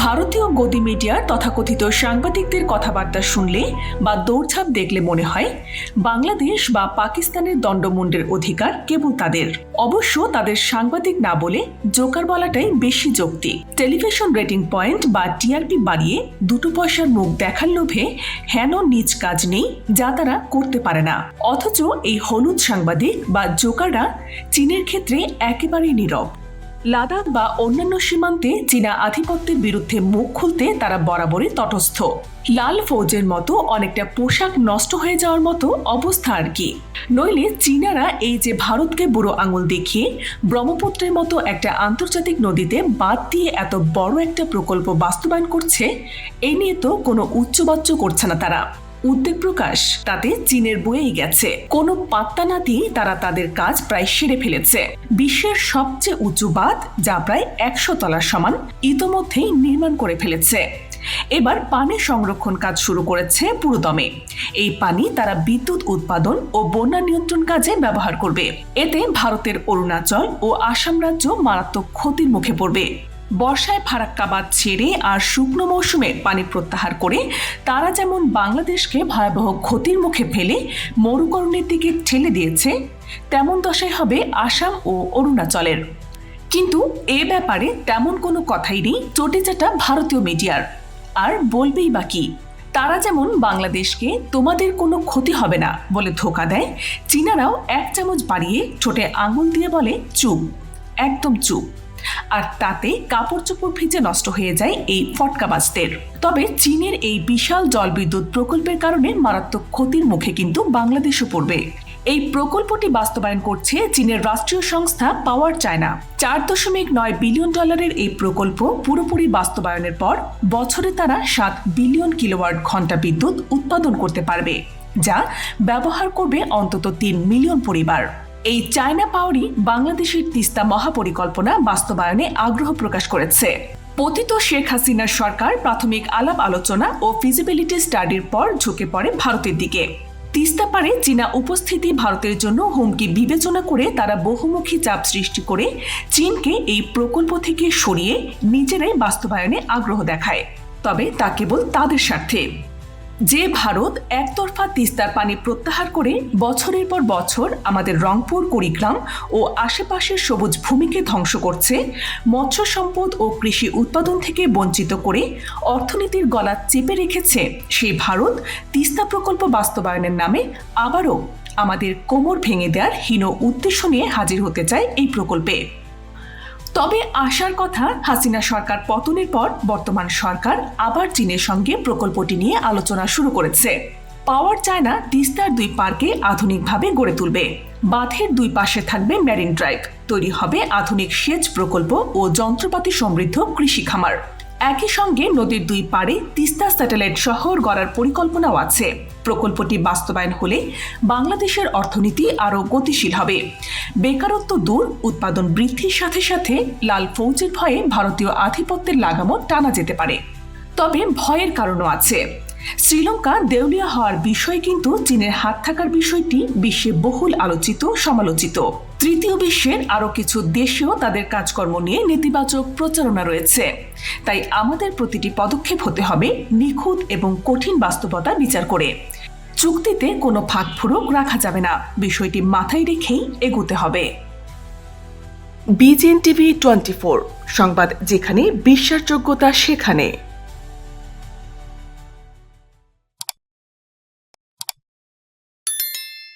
ভারতীয় গদি মিডিয়ার তথাকথিত সাংবাদিকদের কথাবার্তা শুনলে বা দৌড়ঝাঁপ দেখলে মনে হয় বাংলাদেশ বা পাকিস্তানের দণ্ডমুণ্ডের অধিকার কেবল তাদের। অবশ্য তাদের সাংবাদিক না বলে জোকার বলাটাই বেশি যৌক্তিক। টেলিভিশন রেটিং পয়েন্ট বা টিআরপি বাড়িয়ে দুটো পয়সার মুখ দেখার লোভে হেন নিজ কাজ নেই যা তারা করতে পারে না। অথচ এই হলুদ সাংবাদিক বা জোকাররা চীনের ক্ষেত্রে একেবারেই নীরব। লাদাখ বা অন্যান্য সীমান্তে চীনা আধিপত্যের বিরুদ্ধে মুখ খুলতে তারা বরাবরই তটস্থ। লাল ফৌজের মতো অনেকটা পোশাক নষ্ট হয়ে যাওয়ার মতো অবস্থা আর কি। নইলে চীনারা এই যে ভারতকে বুড়ো আঙুল দেখিয়ে ব্রহ্মপুত্রের মতো একটা আন্তর্জাতিক নদীতে বাদ দিয়ে এত বড় একটা প্রকল্প বাস্তবায়ন করছে, এই নিয়ে তো কোনো উচ্চবাচ্য করছে না তারা। উদ্বেগ প্রকাশ তাতে চীনের বয়েই গেছে। কোনো পাত্তা না দিয়ে তারা তাদের কাজ প্রায় সেরে ফেলেছে। বিশ্বের সবচেয়ে উঁচু বাঁধ, যা প্রায় 100 তলার সমান, ইতোমধ্যেই নির্মাণ করে ফেলেছে। এবার পানি সংরক্ষণ কাজ শুরু করেছে পুরোদমে। এই পানি তারা বিদ্যুৎ উৎপাদন ও বন্যা নিয়ন্ত্রণ কাজে ব্যবহার করবে। এতে ভারতের অরুণাচল ও আসাম রাজ্য মারাত্মক ক্ষতির মুখে পড়বে। বর্ষায় ফারাক্কা বাঁধ ছেড়ে আর শুকনো মৌসুমে পানি প্রত্যাহার করে তারা যেমন বাংলাদেশকে ভয়াবহ ক্ষতির মুখে ফেলে মরুকরণের দিকে ঠেলে দিয়েছে, তেমন দশাই হবে আসাম ও অরুণাচলের। কিন্তু এ ব্যাপারে তেমন কোনো কথাই নেই চটিচাটা ভারতীয় মিডিয়ার। আর বলবেই বা কি? তারা যেমন বাংলাদেশকে তোমাদের কোনো ক্ষতি হবে না বলে ধোঁকা দেয়, চীনারাও এক চামচ বাড়িয়ে ঠোঁটে আঙুল দিয়ে বলে চুপ, একদম চুপ। আর তাতে কাপড় চোপড় ভিজে নষ্ট হয়ে যায় এই ফটকাবাজদের। তবে চীনের এই বিশাল জলবিদ্যুৎ প্রকল্পের কারণে মারাত্মক ক্ষতির মুখে কিন্তু বাংলাদেশও পড়বে। এই প্রকল্পটি বাস্তবায়ন করছে চীনের রাষ্ট্রীয় সংস্থা পাওয়ার চায়না। $4.9 বিলিয়ন এই প্রকল্প পুরোপুরি বাস্তবায়নের পর বছরে তারা 7 বিলিয়ন কিলোওয়াট ঘন্টা বিদ্যুৎ উৎপাদন করতে পারবে, যা ব্যবহার করবে অন্তত 3 মিলিয়ন পরিবার। এই চায়না পাওয়ারই বাংলাদেশের তিস্তা মহাপরিকল্পনা বাস্তবায়নে আগ্রহ প্রকাশ করেছে। পতিত শেখ হাসিনার সরকার প্রাথমিক আলাপ আলোচনা ও ফিজিবিলিটি স্টাডির পর ঝুঁকে পড়ে ভারতের দিকে। তিস্তা পারে চীনা উপস্থিতি ভারতের জন্য হুমকি বিবেচনা করে তারা বহুমুখী চাপ সৃষ্টি করে চীনকে এই প্রকল্প থেকে সরিয়ে নিজেরাই বাস্তবায়নে আগ্রহ দেখায়। তবে তা কেবল তাদের স্বার্থে। যে ভারত একতরফা তিস্তার পানি প্রত্যাহার করে বছরের পর বছর আমাদের রংপুর, কুড়িগ্রাম ও আশেপাশের সবুজ ভূমিকে ধ্বংস করছে, মৎস্য সম্পদ ও কৃষি উৎপাদন থেকে বঞ্চিত করে অর্থনীতির গলা চেপে রেখেছে, সেই ভারত তিস্তা প্রকল্প বাস্তবায়নের নামে আবারও আমাদের কোমর ভেঙে দেওয়ার হীন উদ্দেশ্য নিয়ে হাজির হতে চায় এই প্রকল্পে। তবে আশার কথা, হাসিনা সরকার পতনের পর বর্তমান সরকার আবার চীনের সঙ্গে প্রকল্পটি নিয়ে আলোচনা শুরু করেছে। পাওয়ার চায়না তিস্তার 2 পার্কে আধুনিকভাবে গড়ে তুলবে। বাঁধের 2 পাশে থাকবে মেরিন ড্রাইভ, তৈরি হবে আধুনিক সেচ প্রকল্প ও যন্ত্রপাতি সমৃদ্ধ কৃষি খামার। একই সঙ্গে নদীর 2 পাড়ে তিস্তা স্যাটেলাইট শহর গড়ার পরিকল্পনাও আছে। প্রকল্পটি বাস্তবায়ন হলে বাংলাদেশের অর্থনীতি আরও গতিশীল হবে। বেকারত্ব দূর, উৎপাদন বৃদ্ধির সাথে সাথে লাল ফৌজের ভয়ে ভারতীয় আধিপত্যের লাগামও টানা যেতে পারে। তবে ভয়ের কারণও আছে। শ্রীলঙ্কা দেউলিয়া হওয়ার বিষয়ে কিন্তু চীনের হাত থাকার বিষয়টি বিশ্বে বহুল আলোচিত, সমালোচিত। তৃতীয় বিশ্বের আরও কিছু দেশেও তাদের কাজকর্ম নিয়ে নেতিবাচক প্রচারণা রয়েছে। তাই আমাদের প্রতিটি পদক্ষেপ হতে হবে নিখুঁত এবং কঠিন বাস্তবতা বিচার করে। চুক্তিতে কোনো ফাঁকফোড়ক রাখা যাবে না, বিষয়টি মাথায় রেখেই এগোতে হবে। BGN TV 24 সংবাদ, যেখানে বিশ্বাসযোগ্যতা সেখানে।